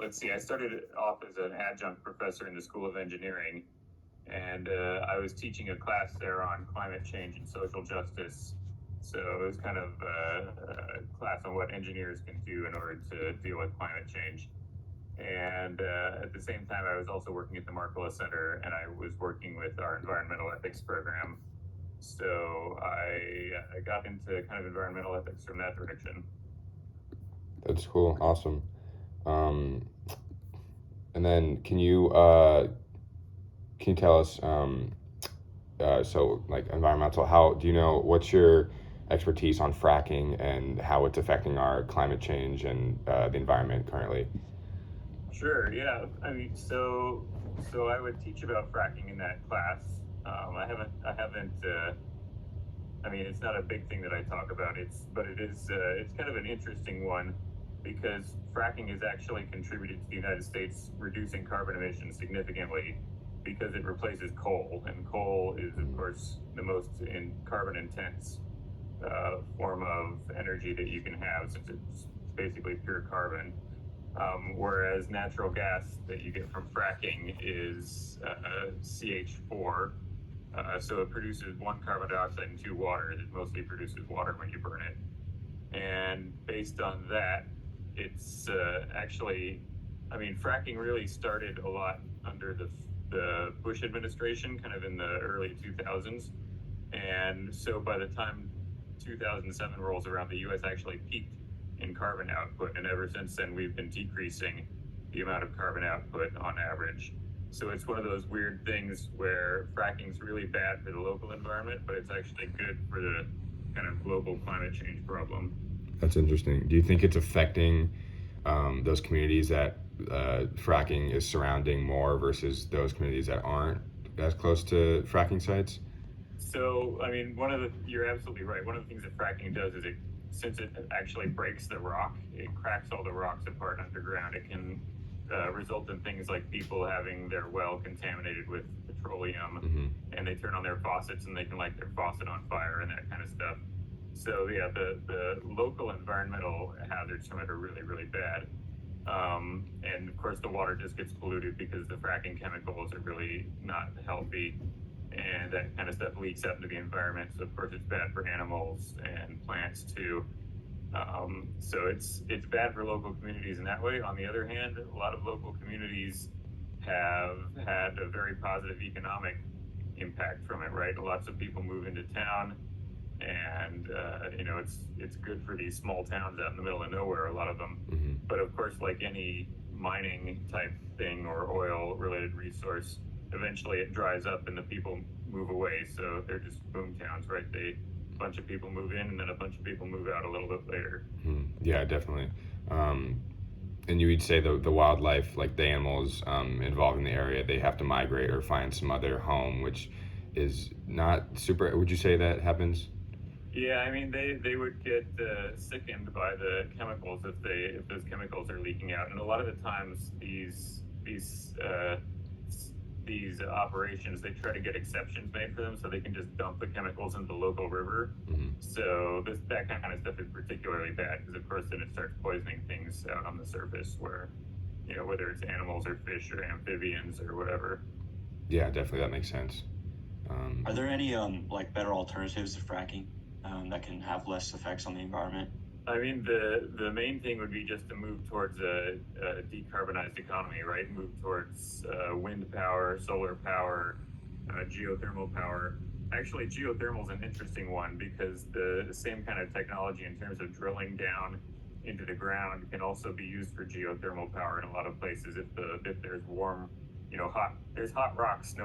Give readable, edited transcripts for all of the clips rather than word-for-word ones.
let's see, I started off as an adjunct professor in the School of Engineering, and I was teaching a class there on climate change and social justice. So it was kind of a class on what engineers can do in order to deal with climate change. And at the same time, I was also working at the Marcola Center, and I was working with our environmental ethics program. So I got into kind of environmental ethics from that direction. That's cool. Awesome. Um, and then can you tell us so like environmental? How do you know what's your expertise on fracking and how it's affecting our climate change and the environment currently? Sure. Yeah. I mean, so I would teach about fracking in that class. I haven't. I mean, it's not a big thing that I talk about. But it is. It's kind of an interesting one because fracking has actually contributed to the United States reducing carbon emissions significantly because it replaces coal, and coal is, of course, the most carbon intense form of energy that you can have since it's basically pure carbon. Whereas natural gas that you get from fracking is CH4. So it produces one carbon dioxide and two water. It mostly produces water when you burn it. And based on that, it's actually, I mean, fracking really started a lot under the Bush administration, kind of in the early 2000s. And so by the time 2007 rolls around, the US actually peaked in carbon output, and ever since then we've been decreasing the amount of carbon output on average. So it's one of those weird things where fracking's really bad for the local environment, but it's actually good for the kind of global climate change problem. That's interesting. Do you think it's affecting those communities that fracking is surrounding more versus those communities that aren't as close to fracking sites? So, I mean, you're absolutely right. One of the things that fracking does is since it actually breaks the rock, it cracks all the rocks apart underground. It can result in things like people having their well contaminated with petroleum, and they turn on their faucets and they can light their faucet on fire and that kind of stuff. So yeah, the local environmental hazards from it are really, really bad. And of course, the water just gets polluted because the fracking chemicals are really not healthy, and that kind of stuff leaks out into the environment. So of course, it's bad for animals and plants too. So it's bad for local communities in that way. On the other hand, a lot of local communities have had a very positive economic impact from it. Right, lots of people move into town, and it's good for these small towns out in the middle of nowhere. A lot of them, but of course, like any mining type thing or oil related resource, eventually it dries up and the people move away. So they're just boom towns, right? A bunch of people move in and then a bunch of people move out a little bit later. Yeah, definitely. And you would say the wildlife, like the animals involved in the area, they have to migrate or find some other home, which is not super. Would you say that happens? Yeah, I mean they would get sickened by the chemicals if those chemicals are leaking out, and a lot of the times these operations, they try to get exceptions made for them so they can just dump the chemicals into the local river. So that kind of stuff is particularly bad because of course then it starts poisoning things out on the surface where, whether it's animals or fish or amphibians or whatever. Yeah, definitely, that makes sense. Are there any like better alternatives to fracking that can have less effects on the environment? I mean, the main thing would be just to move towards a decarbonized economy, right? Move towards wind power, solar power, geothermal power. Actually, geothermal is an interesting one because the same kind of technology in terms of drilling down into the ground can also be used for geothermal power in a lot of places. If there's warm, there's hot rocks.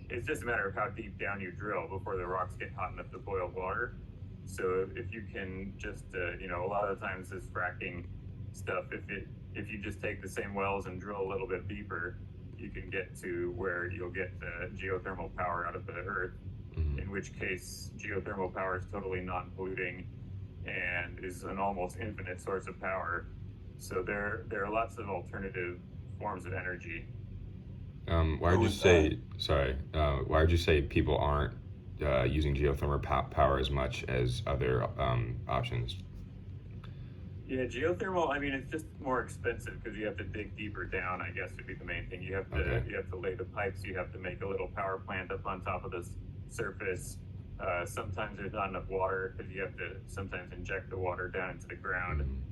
It's just a matter of how deep down you drill before the rocks get hot enough to boil water. So if you can just, a lot of the times this fracking stuff, if you just take the same wells and drill a little bit deeper, you can get to where you'll get geothermal power out of the earth, in which case geothermal power is totally non-polluting and is an almost infinite source of power. So there are lots of alternative forms of energy. Why would you say, sorry, why would you say people aren't using geothermal power as much as other options? Yeah, geothermal. I mean, it's just more expensive because you have to dig deeper down. I guess would be the main thing. Okay. You have to lay the pipes. You have to make a little power plant up on top of the surface. Sometimes there's not enough water because you have to sometimes inject the water down into the ground.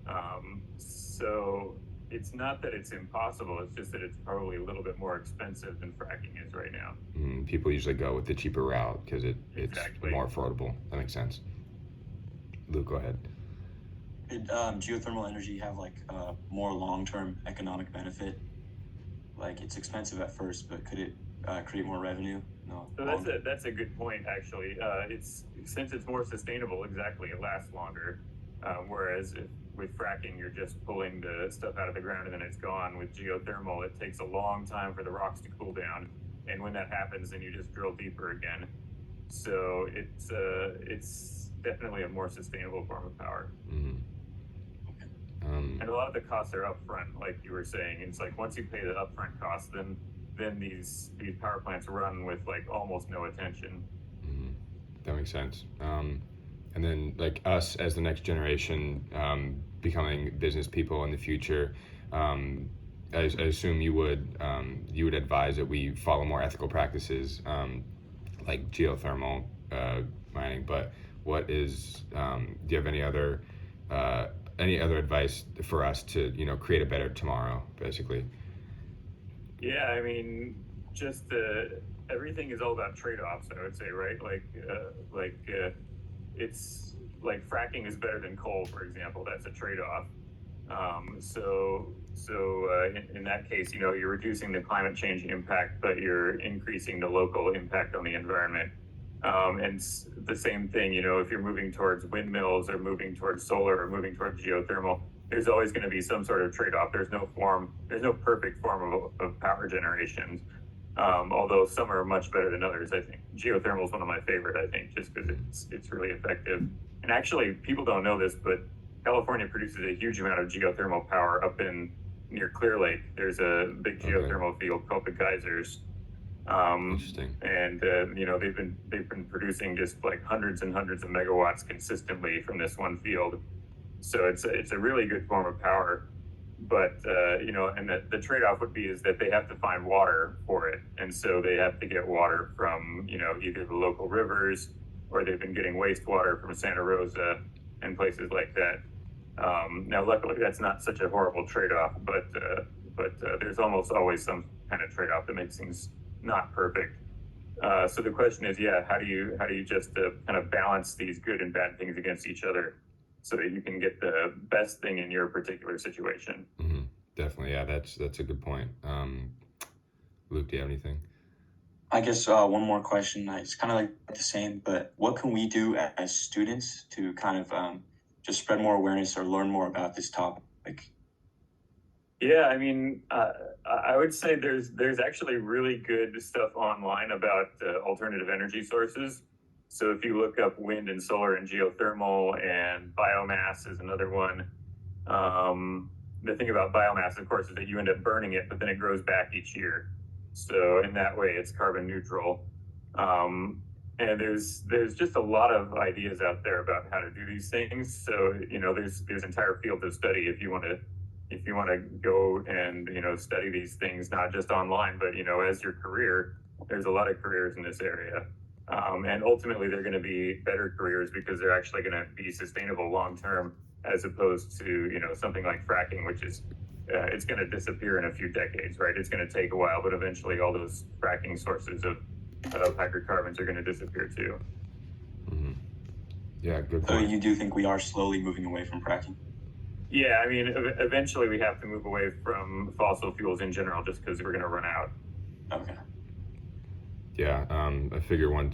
Mm-hmm. So it's not that it's impossible. It's just that it's probably a little bit more expensive than fracking is right now. People usually go with the cheaper route because it's Exactly. more affordable. That makes sense. Luke, go ahead. Could geothermal energy have like more long-term economic benefit? Like it's expensive at first, but could it create more revenue? No. So that's a good point actually. It's since it's more sustainable, exactly, it lasts longer. Whereas with fracking, you're just pulling the stuff out of the ground and then it's gone. With geothermal, it takes a long time for the rocks to cool down, and when that happens, then you just drill deeper again. So it's definitely a more sustainable form of power. Mm-hmm. And a lot of the costs are upfront, like you were saying. It's like once you pay the upfront costs, then these power plants run with like almost no attention. Mm-hmm. That makes sense. And then like us as the next generation, becoming business people in the future, I assume you would advise that we follow more ethical practices, like geothermal mining. But what is do you have any other advice for us to create a better tomorrow, basically? Yeah, I mean, just everything is all about trade-offs. I would say, right? It's like fracking is better than coal, for example. That's a trade-off. In that case, you're reducing the climate change impact, but you're increasing the local impact on the environment. And the same thing, if you're moving towards windmills or moving towards solar or moving towards geothermal, there's always going to be some sort of trade-off. There's no perfect form of power generation. Although some are much better than others. I think geothermal is one of my favorite. I think just because it's really effective. And actually, people don't know this, but California produces a huge amount of geothermal power up in near Clear Lake. There's a big geothermal field called the Geysers. Interesting. And they've been producing just like hundreds and hundreds of megawatts consistently from this one field. So it's a really good form of power. But and the trade-off would be is that they have to find water for it, and so they have to get water from either the local rivers, or they've been getting wastewater from Santa Rosa and places like that. Now, luckily, that's not such a horrible trade-off, but there's almost always some kind of trade-off that makes things not perfect. So the question is, how do you just kind of balance these good and bad things against each other, so that you can get the best thing in your particular situation? Mm-hmm. Definitely, yeah. That's a good point. Luke, do you have anything? I guess one more question. It's kind of like the same, but what can we do as students to kind of just spread more awareness or learn more about this topic? Yeah, I mean, I would say there's actually really good stuff online about alternative energy sources. So if you look up wind and solar and geothermal, and biomass is another one. The thing about biomass, of course, is that you end up burning it, but then it grows back each year. So in that way, it's carbon neutral. And there's just a lot of ideas out there about how to do these things. So there's entire fields of study if you want to go and study these things, not just online, but as your career. There's a lot of careers in this area. And ultimately, they're going to be better careers because they're actually going to be sustainable long term, as opposed to something like fracking, which is it's going to disappear in a few decades, right? It's going to take a while, but eventually, all those fracking sources of hydrocarbons are going to disappear too. Mm-hmm. Yeah, good So point. you do think we are slowly moving away from fracking? Yeah, I mean, eventually we have to move away from fossil fuels in general, just because we're going to run out. Okay. Yeah, I figure I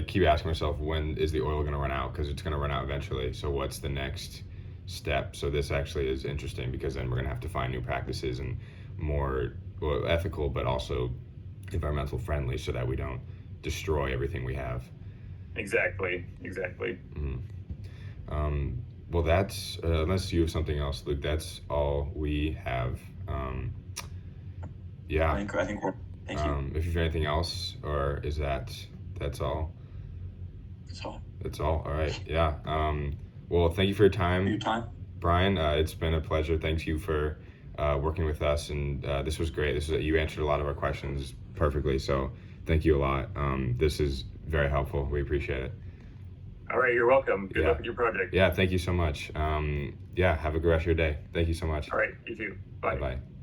keep asking myself, when is the oil going to run out? Because it's going to run out eventually. So what's the next step? So this actually is interesting, because then we're going to have to find new practices and more ethical, but also environmental friendly, so that we don't destroy everything we have. Exactly. Mm-hmm. Well, that's unless you have something else, Luke. That's all we have. Yeah. I think we're. Thank you. If you have anything else, or that's all? That's all. That's all. All right. Yeah. Well, thank you for your time, Your time. Brian. It's been a pleasure. Thanks you for working with us, and this was great. You answered a lot of our questions perfectly, so thank you a lot. This is very helpful. We appreciate it. All right, you're welcome. Good Yeah. luck with your project. Yeah, thank you so much. Yeah, have a good rest of your day. Thank you so much. All right, you too. Bye. Bye-bye.